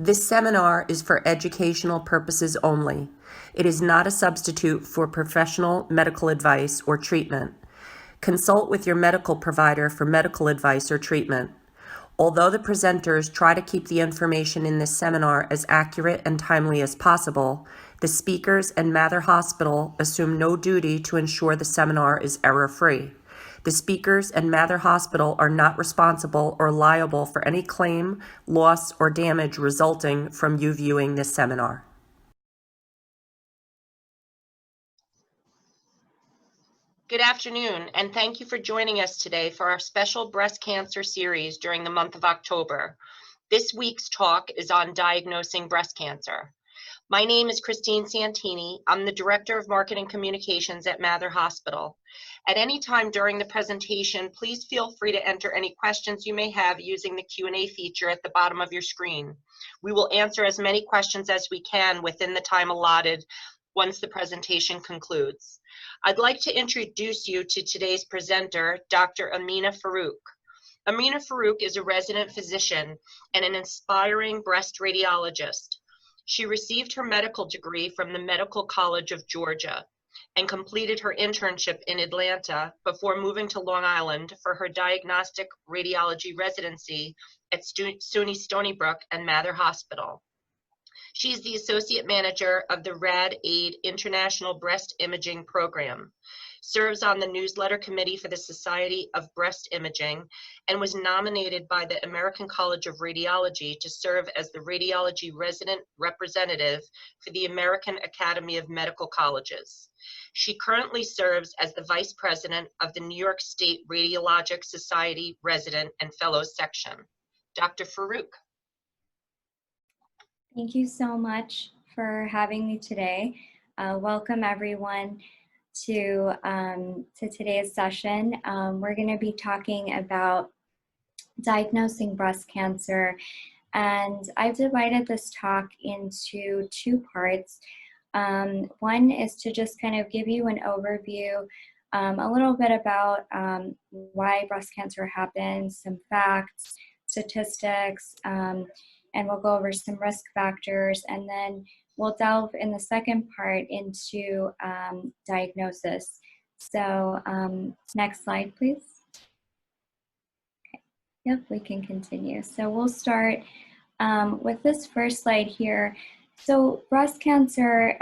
This seminar is for educational purposes only. It is not a substitute for professional medical advice or treatment. Consult with your medical provider for medical advice or treatment. Although the presenters try to keep the information in this seminar as accurate and timely as possible, the speakers and Mather Hospital assume no duty to ensure the seminar is error-free. The speakers and Mather Hospital are not responsible or liable for any claim, loss, or damage resulting from you viewing this seminar. Good afternoon, and thank you for joining us today for our special breast cancer series during the month of October. This week's talk is on diagnosing breast cancer. My name is Christine Santini. I'm the Director of Marketing Communications at Mather Hospital. At any time during the presentation, please feel free to enter any questions you may have using the Q&A feature at the bottom of your screen. We will answer as many questions as we can within the time allotted once the presentation concludes. I'd like to introduce you to today's presenter, Dr. Amina Farouk. Amina Farouk is a resident physician and an inspiring breast radiologist. She received her medical degree from the Medical College of Georgia and completed her internship in Atlanta before moving to Long Island for her diagnostic radiology residency at SUNY Stony Brook and Mather Hospital. She is the Associate Manager of the RAD-AID International Breast Imaging Program, serves on the Newsletter Committee for the Society of Breast Imaging, and was nominated by the American College of Radiology to serve as the Radiology Resident Representative for the American Academy of Medical Colleges. She currently serves as the Vice President of the New York State Radiologic Society Resident and Fellows Section. Dr. Farouk. Thank you so much for having me today. Welcome everyone to today's session. We're going to be talking about diagnosing breast cancer, and I've divided this talk into two parts. One is to just kind of give you an overview, a little bit about why breast cancer happens, some facts, statistics, and we'll go over some risk factors, and then we'll delve in the second part into diagnosis. So next slide, please. Okay. Yep, we can continue. So we'll start with this first slide here. So breast cancer,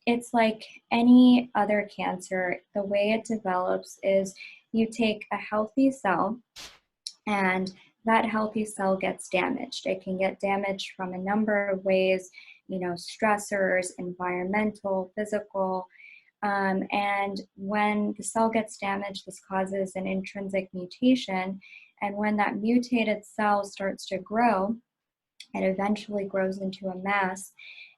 it's like any other cancer. The way it develops is you take a healthy cell, and that healthy cell gets damaged. It can get damaged from a number of ways, you know, stressors, environmental, physical, and when the cell gets damaged, this causes an intrinsic mutation, and when that mutated cell starts to grow, it eventually grows into a mass,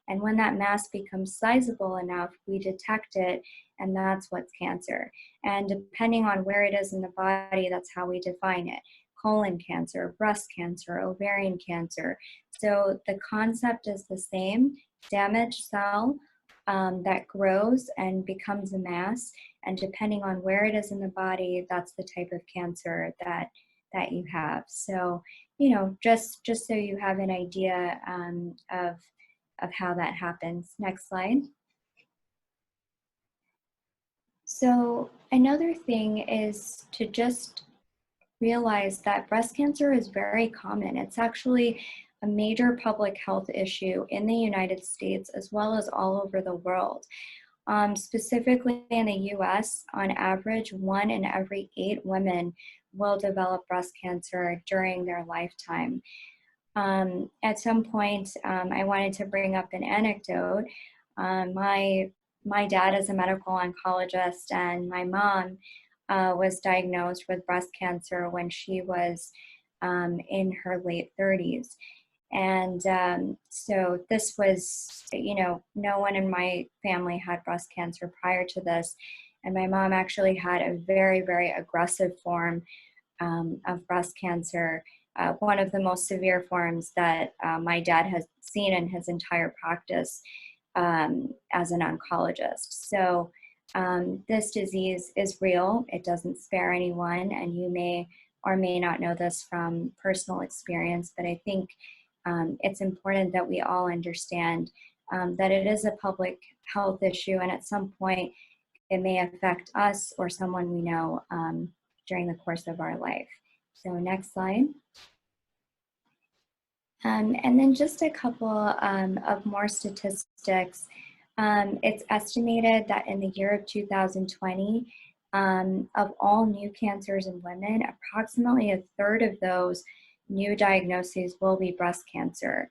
and when that mass becomes sizable enough, we detect it, and that's what's cancer. And depending on where it is in the body, that's how we define it. Colon cancer, breast cancer, ovarian cancer. So the concept is the same: damaged cell that grows and becomes a mass, and depending on where it is in the body, that's the type of cancer that you have. So, you know, just so you have an idea of how that happens. Next slide. So another thing is to just realize that breast cancer is very common. It's actually a major public health issue in the United States as well as all over the world. Specifically in the US, on average, 1 in every 8 women will develop breast cancer during their lifetime. At some point, I wanted to bring up an anecdote. My dad is a medical oncologist, and my mom was diagnosed with breast cancer when she was in her late 30s. And so this was, you know, no one in my family had breast cancer prior to this. And my mom actually had a very, very aggressive form of breast cancer, one of the most severe forms that my dad has seen in his entire practice as an oncologist. So this disease is real. It doesn't spare anyone, and you may or may not know this from personal experience, but I think it's important that we all understand that it is a public health issue, and at some point it may affect us or someone we know during the course of our life. So next slide. And then just a couple of more statistics. It's estimated that in the year of 2020, of all new cancers in women, approximately a third of those new diagnoses will be breast cancer.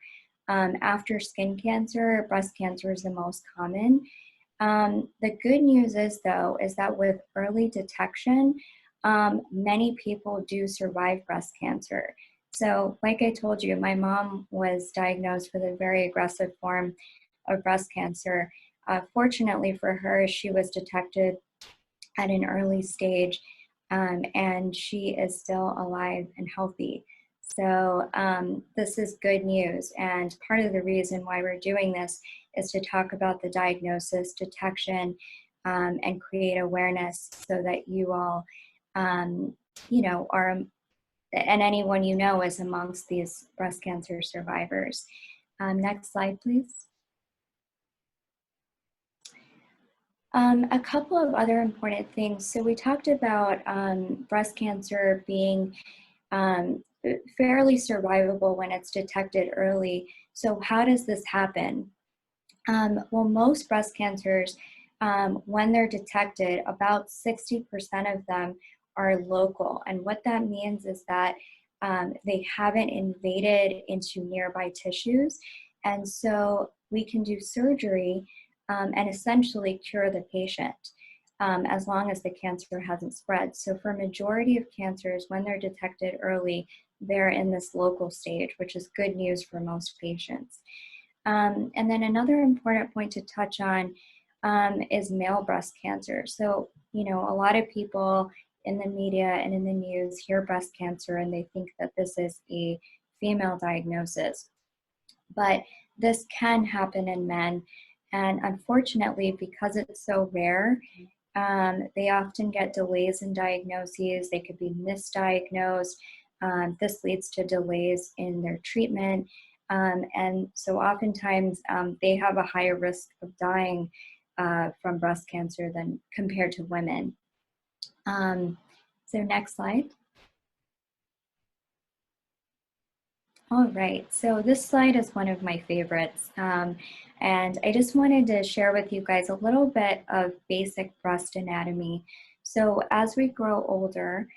After skin cancer, breast cancer is the most common. The good news is, though, is that with early detection, many people do survive breast cancer. So like I told you, my mom was diagnosed with a very aggressive form of breast cancer. Fortunately for her, she was detected at an early stage, and she is still alive and healthy. So this is good news. And part of the reason why we're doing this is to talk about the diagnosis, detection, and create awareness so that you all, are, and anyone you know is amongst these breast cancer survivors. Next slide, please. A couple of other important things. So we talked about breast cancer being fairly survivable when it's detected early. So how does this happen? Well, most breast cancers, when they're detected, about 60% of them are local. And what that means is that they haven't invaded into nearby tissues. And so we can do surgery and essentially cure the patient as long as the cancer hasn't spread. So for a majority of cancers, when they're detected early, they're in this local stage, which is good news for most patients. And then another important point to touch on is male breast cancer. So, a lot of people in the media and in the news hear breast cancer and they think that this is a female diagnosis. But this can happen in men. And unfortunately, because it's so rare, they often get delays in diagnoses. They could be misdiagnosed. This leads to delays in their treatment. And so oftentimes they have a higher risk of dying from breast cancer than compared to women. So next slide. All right, so this slide is one of my favorites. And I just wanted to share with you guys a little bit of basic breast anatomy. So as we grow older,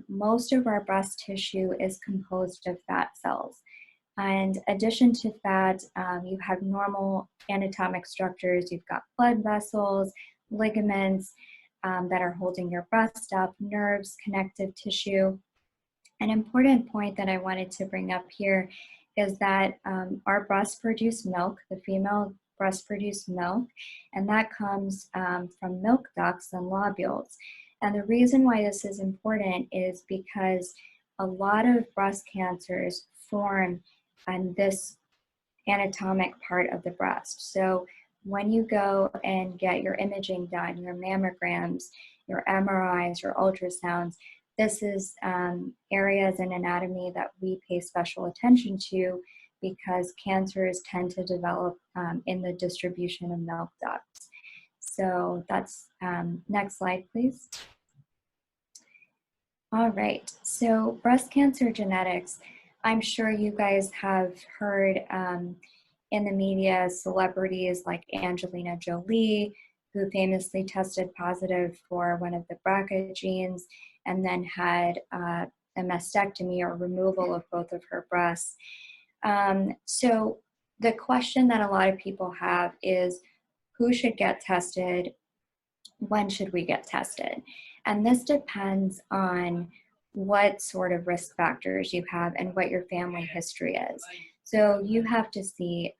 most of our breast tissue is composed of fat cells. And in addition to fat, you have normal anatomic structures. You've got blood vessels, ligaments that are holding your breast up, nerves, connective tissue. An important point that I wanted to bring up here is that our breasts produce milk, the female breasts produce milk, and that comes from milk ducts and lobules. And the reason why this is important is because a lot of breast cancers form on this anatomic part of the breast. So when you go and get your imaging done, your mammograms, your MRIs, your ultrasounds, this is areas in anatomy that we pay special attention to because cancers tend to develop in the distribution of milk ducts. So that's, next slide, please. All right, so breast cancer genetics. I'm sure you guys have heard in the media celebrities like Angelina Jolie, who famously tested positive for one of the BRCA genes and then had a mastectomy or removal of both of her breasts. So the question that a lot of people have is, who should get tested? When should we get tested? And this depends on what sort of risk factors you have and what your family history is. So you have to see,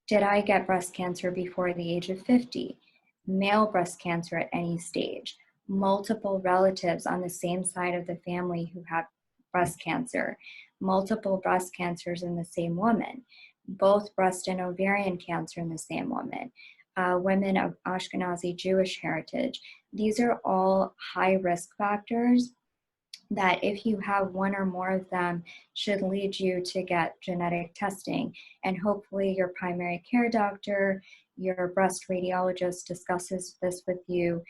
did I get breast cancer before the age of 50? Male breast cancer at any stage? Multiple relatives on the same side of the family who have breast cancer? Multiple breast cancers in the same woman? Both breast and ovarian cancer in the same woman? Women of Ashkenazi Jewish heritage. These are all high risk factors that if you have one or more of them should lead you to get genetic testing. And hopefully your primary care doctor, your breast radiologist discusses this with you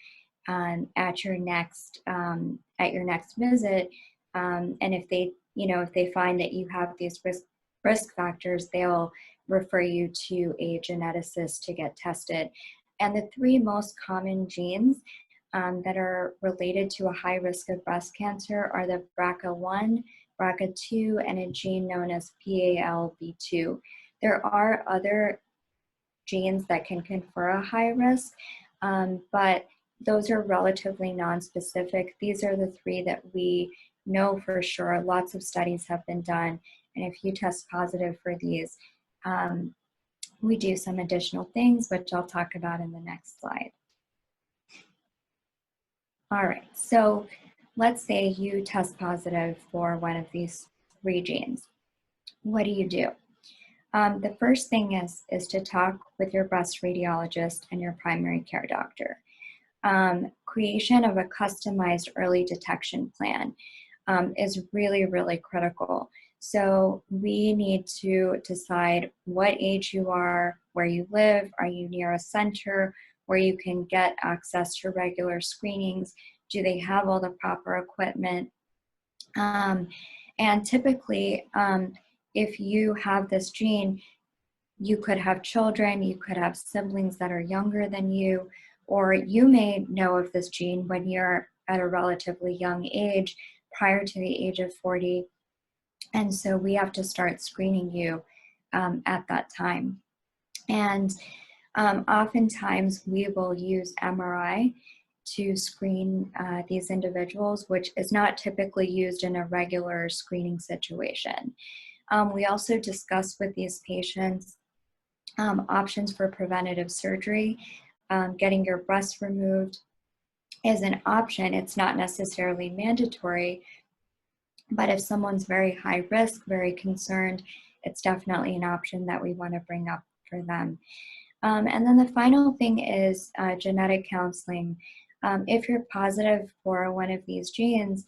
at your next visit. And if they, if they find that you have these risk factors, they'll refer you to a geneticist to get tested. And the three most common genes that are related to a high risk of breast cancer are the BRCA1, BRCA2, and a gene known as PALB2. There are other genes that can confer a high risk, but those are relatively non-specific. These are the three that we know for sure. Lots of studies have been done, and if you test positive for these, we do some additional things, which I'll talk about in the next slide. All right, so let's say you test positive for one of these three genes. What do you do? The first thing is to talk with your breast radiologist and your primary care doctor. Creation of a customized early detection plan is really, really critical. So we need to decide what age you are, where you live, are you near a center where you can get access to regular screenings? Do they have all the proper equipment? And typically, if you have this gene, you could have children, you could have siblings that are younger than you, or you may know of this gene when you're at a relatively young age, prior to the age of 40. And so we have to start screening you at that time. And oftentimes we will use MRI to screen these individuals, which is not typically used in a regular screening situation. We also discuss with these patients options for preventative surgery. Getting your breast removed is an option. It's not necessarily mandatory, but if someone's very high risk, very concerned, it's definitely an option that we want to bring up for them. And then the final thing is genetic counseling. If you're positive for one of these genes,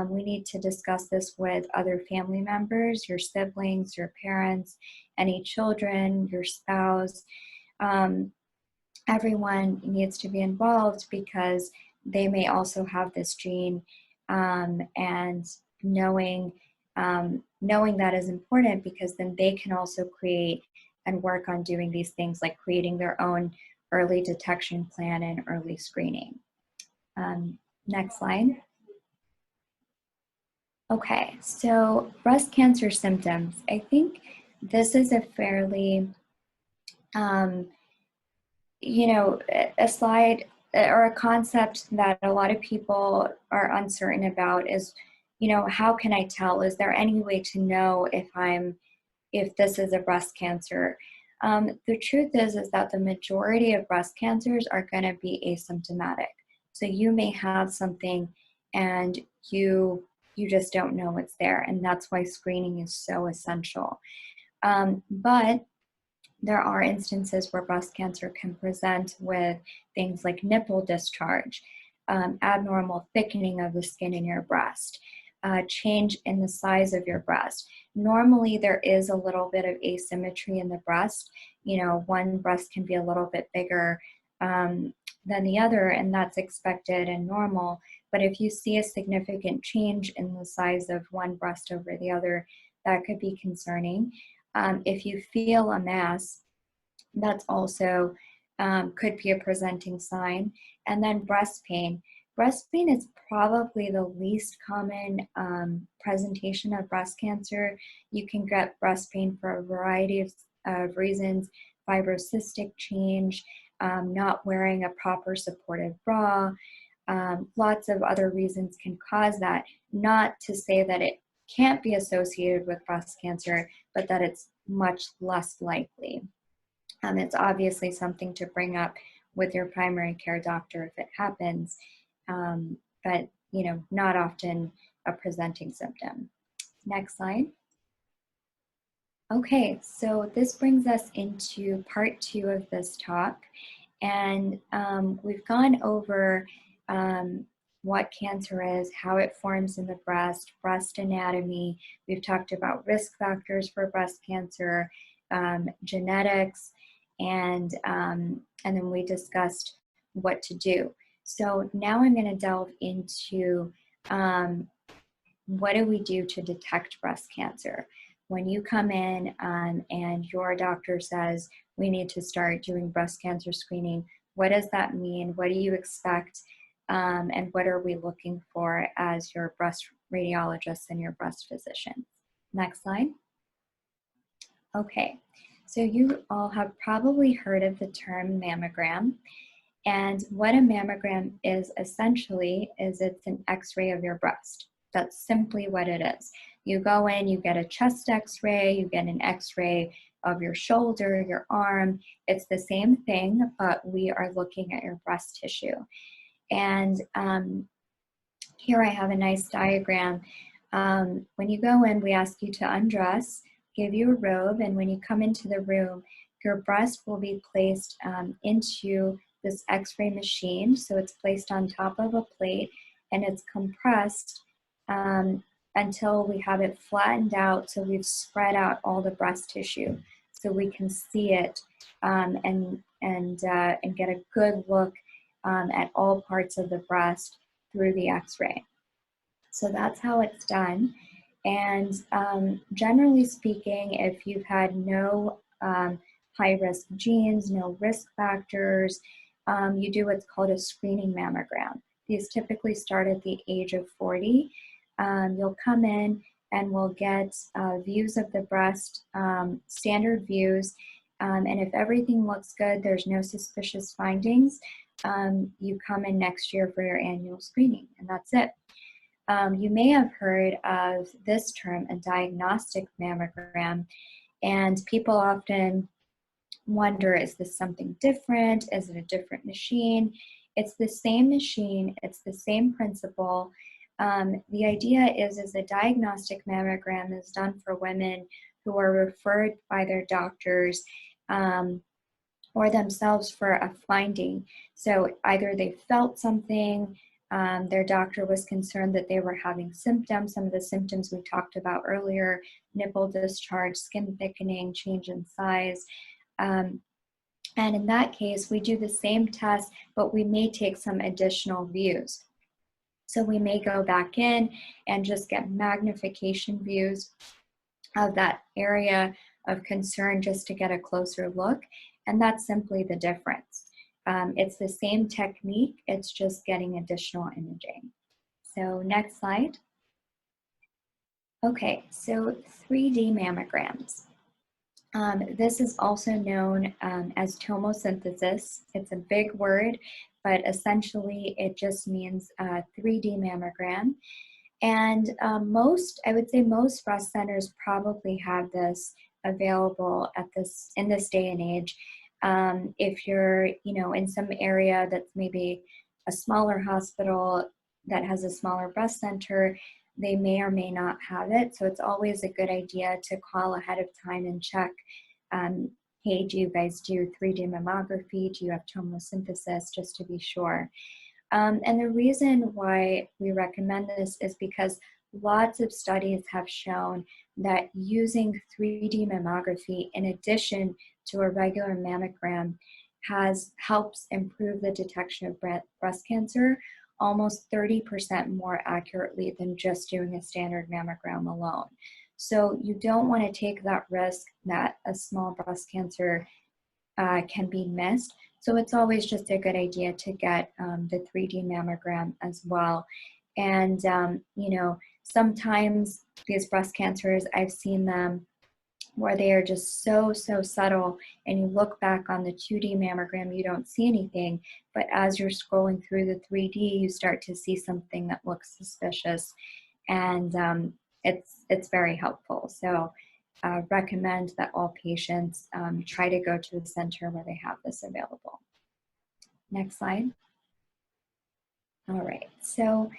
we need to discuss this with other family members, your siblings, your parents, any children, your spouse. Everyone needs to be involved because they may also have this gene, and knowing that is important because then they can also create and work on doing these things like creating their own early detection plan and early screening. Next slide. Okay, so breast cancer symptoms. I think this is a fairly, a slide or a concept that a lot of people are uncertain about is, how can I tell? Is there any way to know if this is a breast cancer? The truth is that the majority of breast cancers are going to be asymptomatic. So you may have something and you just don't know it's there, and that's why screening is so essential. But there are instances where breast cancer can present with things like nipple discharge, abnormal thickening of the skin in your breast, change in the size of your breast. Normally, there is a little bit of asymmetry in the breast. One breast can be a little bit bigger than the other, and that's expected and normal. But if you see a significant change in the size of one breast over the other, that could be concerning. If you feel a mass, that's also could be a presenting sign. And then breast pain. Breast pain is probably the least common presentation of breast cancer. You can get breast pain for a variety of reasons: fibrocystic change, not wearing a proper supportive bra. Lots of other reasons can cause that. Not to say that it can't be associated with breast cancer, but that it's much less likely. It's obviously something to bring up with your primary care doctor if it happens, but not often a presenting symptom. Next slide. Okay, so this brings us into part 2 of this talk, and we've gone over what cancer is, how it forms in the breast anatomy. We've talked about risk factors for breast cancer, genetics, and then we discussed what to do. So now I'm going to delve into what do we do to detect breast cancer? When you come in and your doctor says we need to start doing breast cancer screening, what does that mean? What do you expect? And what are we looking for as your breast radiologist and your breast physician? Next slide. Okay, so you all have probably heard of the term mammogram. And what a mammogram is essentially is it's an x-ray of your breast. That's simply what it is. You go in, you get a chest x-ray, you get an x-ray of your shoulder, your arm. It's the same thing, but we are looking at your breast tissue. And here I have a nice diagram. When you go in, we ask you to undress, give you a robe, and when you come into the room, your breast will be placed into this x-ray machine. So it's placed on top of a plate and it's compressed until we have it flattened out, so we've spread out all the breast tissue so we can see it and get a good look at all parts of the breast through the x-ray. So that's how it's done. And generally speaking, if you've had no high-risk genes, no risk factors, you do what's called a screening mammogram. These typically start at the age of 40. You'll come in and we'll get views of the breast, standard views, and if everything looks good, there's no suspicious findings, you come in next year for your annual screening, and that's it. You may have heard of this term, a diagnostic mammogram, and people often wonder, is this something different? Is it a different machine? It's the same machine, it's the same principle. The idea is a diagnostic mammogram is done for women who are referred by their doctors or themselves for a finding. So either they felt something, their doctor was concerned that they were having symptoms, some of the symptoms we talked about earlier, nipple discharge, skin thickening, change in size. And in that case, we do the same test, but we may take some additional views. So we may go back in and just get magnification views of that area of concern just to get a closer look. And that's simply the difference. It's the same technique, it's just getting additional imaging. So next slide. Okay, so 3D mammograms. This is also known as tomosynthesis. It's a big word, but essentially it just means 3D mammogram. And I would say most breast centers probably have this available in this day and age. If you're, in some area that's maybe a smaller hospital that has a smaller breast center, they may or may not have it. So it's always a good idea to call ahead of time and check, hey, do you guys do 3D mammography? Do you have tomosynthesis? Just to be sure. And the reason why we recommend this is because lots of studies have shown that using 3D mammography in addition to a regular mammogram helps improve the detection of breast cancer almost 30% more accurately than just doing a standard mammogram alone. So you don't want to take that risk that a small breast cancer can be missed. So it's always just a good idea to get the 3D mammogram as well. And, sometimes these breast cancers, I've seen them where they are just so subtle, and you look back on the 2D mammogram, you don't see anything, but as you're scrolling through the 3D, you start to see something that looks suspicious, and it's very helpful. So recommend that all patients try to go to the center where they have this available. Next slide. All right, so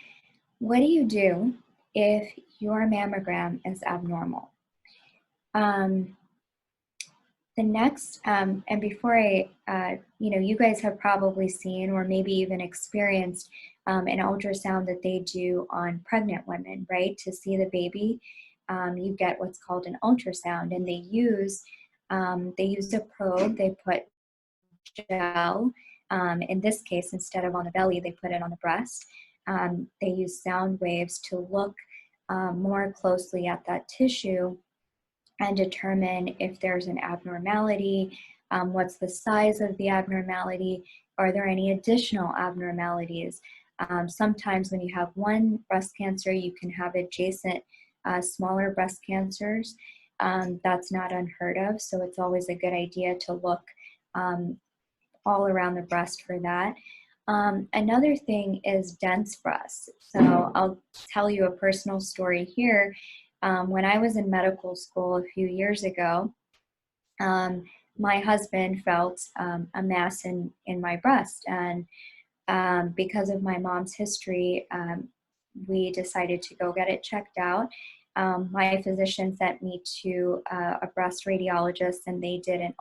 what do you do if your mammogram is abnormal? The next, and before you guys have probably seen or maybe even experienced an ultrasound that they do on pregnant women, right? To see the baby, you get what's called an ultrasound, and they use a probe. They put gel. In this case, instead of on the belly, they put it on the breast. They use sound waves to look more closely at that tissue and determine if there's an abnormality, what's the size of the abnormality, are there any additional abnormalities. Sometimes when you have one breast cancer, you can have adjacent smaller breast cancers. That's not unheard of, so it's always a good idea to look all around the breast for that. Another thing is dense breasts. So I'll tell you a personal story here. When I was in medical school a few years ago, my husband felt a mass in my breast. And because of my mom's history, we decided to go get it checked out. My physician sent me to a breast radiologist, and they did a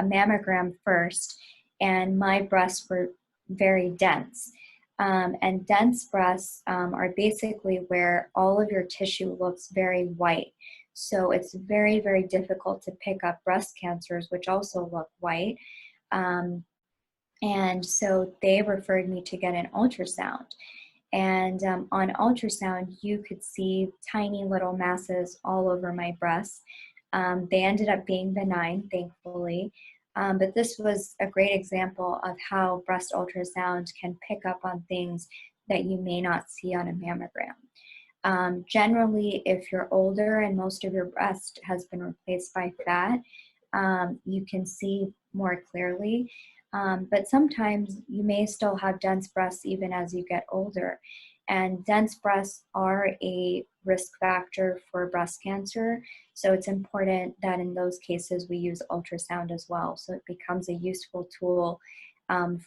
mammogram first, and my breasts were very dense. And dense breasts are basically where all of your tissue looks very white. So it's very, very difficult to pick up breast cancers, which also look white. And so they referred me to get an ultrasound. And on ultrasound, you could see tiny little masses all over my breasts. They ended up being benign, thankfully. But this was a great example of how breast ultrasound can pick up on things that you may not see on a mammogram. Generally, if you're older and most of your breast has been replaced by fat, you can see more clearly. But sometimes you may still have dense breasts even as you get older. And dense breasts are a risk factor for breast cancer. So it's important that in those cases we use ultrasound as well. So it becomes a useful tool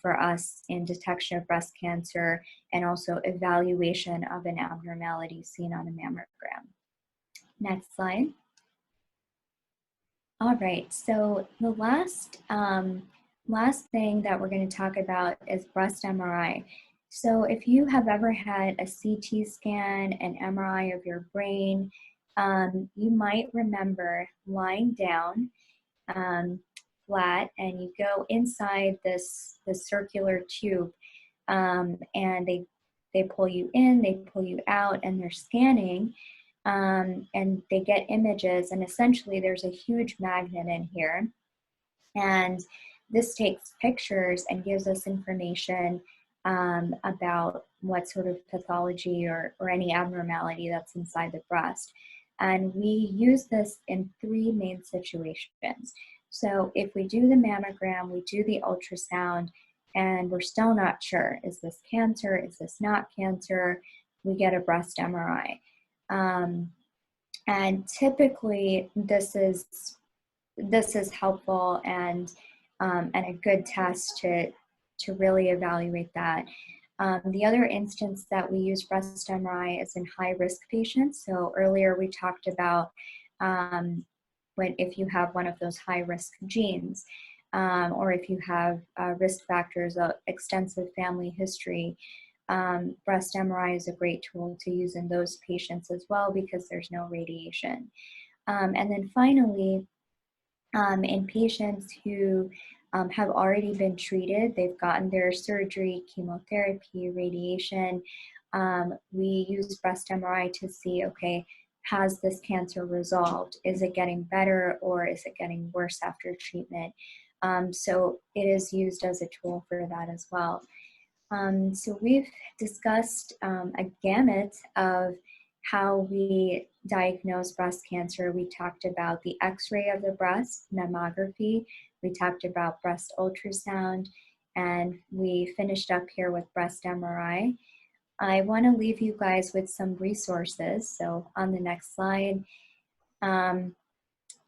for us in detection of breast cancer and also evaluation of an abnormality seen on a mammogram. Next slide. All right, so the last thing that we're going to talk about is breast MRI. So if you have ever had a CT scan, an MRI of your brain, you might remember lying down flat, and you go inside this circular tube, and they pull you in, they pull you out, and they're scanning, and they get images, and essentially there's a huge magnet in here, and this takes pictures and gives us information about what sort of pathology or any abnormality that's inside the breast. And we use this in three main situations. So if we do the mammogram, we do the ultrasound, and we're still not sure, is this cancer, is this not cancer, we get a breast MRI. And typically this is helpful and a good test to really evaluate that. The other instance that we use breast MRI is in high-risk patients. So earlier we talked about if you have one of those high-risk genes, or if you have risk factors, extensive family history, breast MRI is a great tool to use in those patients as well because there's no radiation. And then finally, in patients who have already been treated, they've gotten their surgery, chemotherapy, radiation, we use breast MRI to see, okay, has this cancer resolved? Is it getting better or is it getting worse after treatment? So it is used as a tool for that as well. So we've discussed a gamut of how we diagnose breast cancer. We talked about the X-ray of the breast, mammography. We talked about breast ultrasound, and we finished up here with breast MRI. I want to leave you guys with some resources. So on the next slide,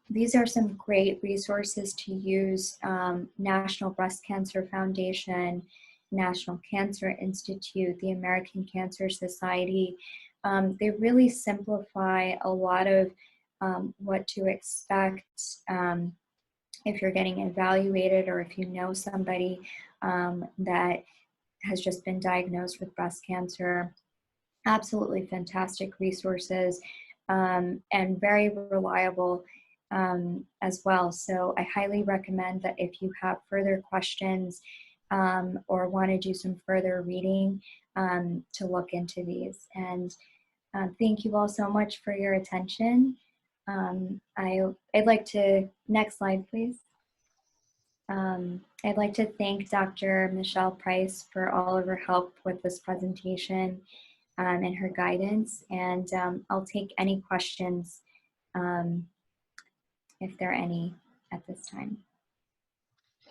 these are some great resources to use. National Breast Cancer Foundation, National Cancer Institute, the American Cancer Society. They really simplify a lot of what to expect if you're getting evaluated, or if you know somebody that has just been diagnosed with breast cancer. Absolutely fantastic resources and very reliable as well. So I highly recommend that if you have further questions or want to do some further reading, to look into these. And thank you all so much for your attention. I'd like to, next slide, please. I'd like to thank Dr. Michelle Price for all of her help with this presentation and her guidance. And I'll take any questions if there are any at this time.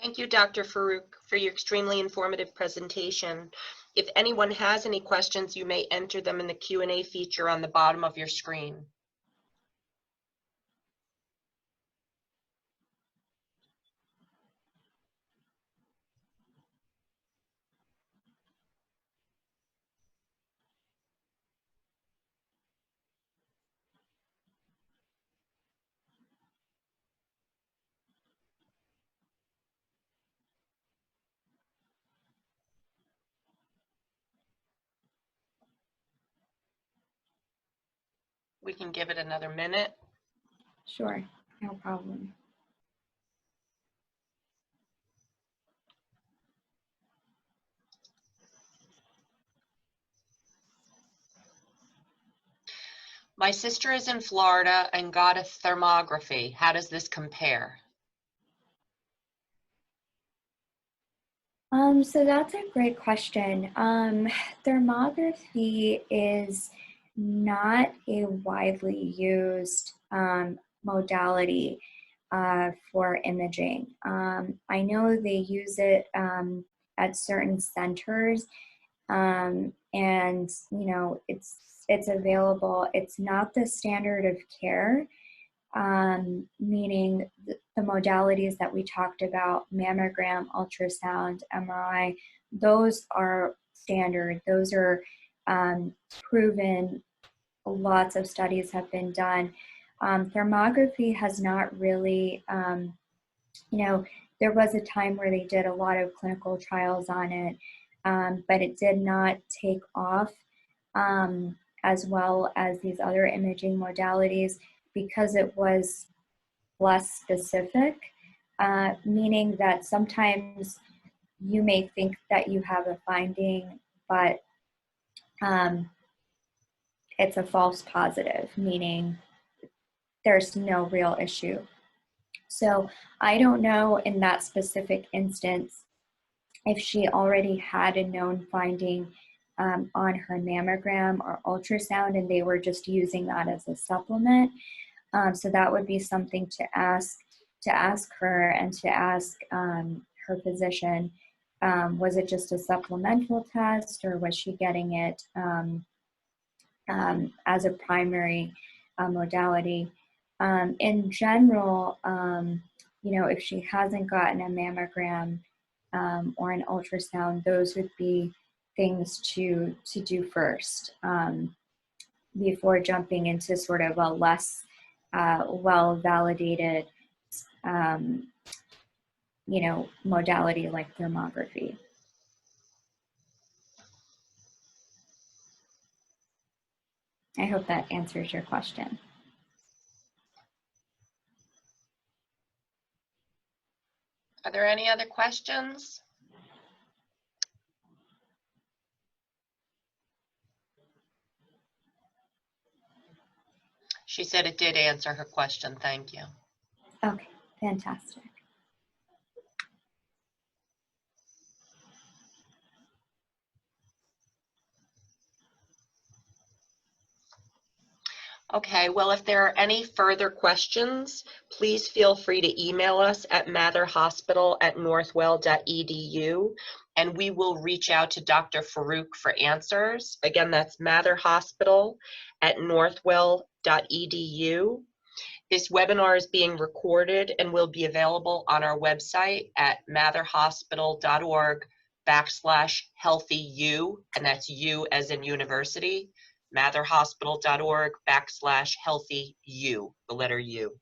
Thank you, Dr. Farouk, for your extremely informative presentation. If anyone has any questions, you may enter them in the Q&A feature on the bottom of your screen. We can give it another minute. Sure, no problem. My sister is in Florida and got a thermography. How does this compare? So that's a great question. Thermography is not a widely used modality for imaging. I know they use it at certain centers, and you know it's available. It's not the standard of care. Meaning the modalities that we talked about, mammogram, ultrasound, MRI, those are standard. Those are proven. Lots of studies have been done. Thermography has not really, there was a time where they did a lot of clinical trials on it, but it did not take off as well as these other imaging modalities, because it was less specific, meaning that sometimes you may think that you have a finding, but it's a false positive, meaning there's no real issue. So I don't know in that specific instance if she already had a known finding on her mammogram or ultrasound, and they were just using that as a supplement. So that would be something to ask her and to ask her physician. Was it just a supplemental test, or was she getting it as a primary modality? In general, if she hasn't gotten a mammogram or an ultrasound, those would be things to do first before jumping into sort of a less well-validated, modality like thermography. I hope that answers your question. Are there any other questions? She said it did answer her question. Thank you. Okay, fantastic. Okay, well, if there are any further questions, please feel free to email us at matherhospital@northwell.edu, and we will reach out to Dr. Farouk for answers. Again, that's matherhospital@northwell.edu. This webinar is being recorded and will be available on our website at matherhospital.org/HealthyU, and that's U as in university. matherhospital.org/HealthyU, the letter U.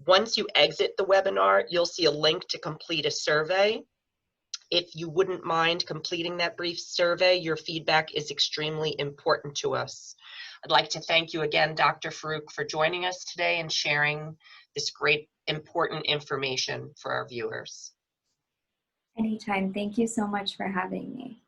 Once you exit the webinar, you'll see a link to complete a survey. If you wouldn't mind completing that brief survey, your feedback is extremely important to us. I'd like to thank you again, Dr. Farouk, for joining us today and sharing this great, important information for our viewers. Anytime. Thank you so much for having me.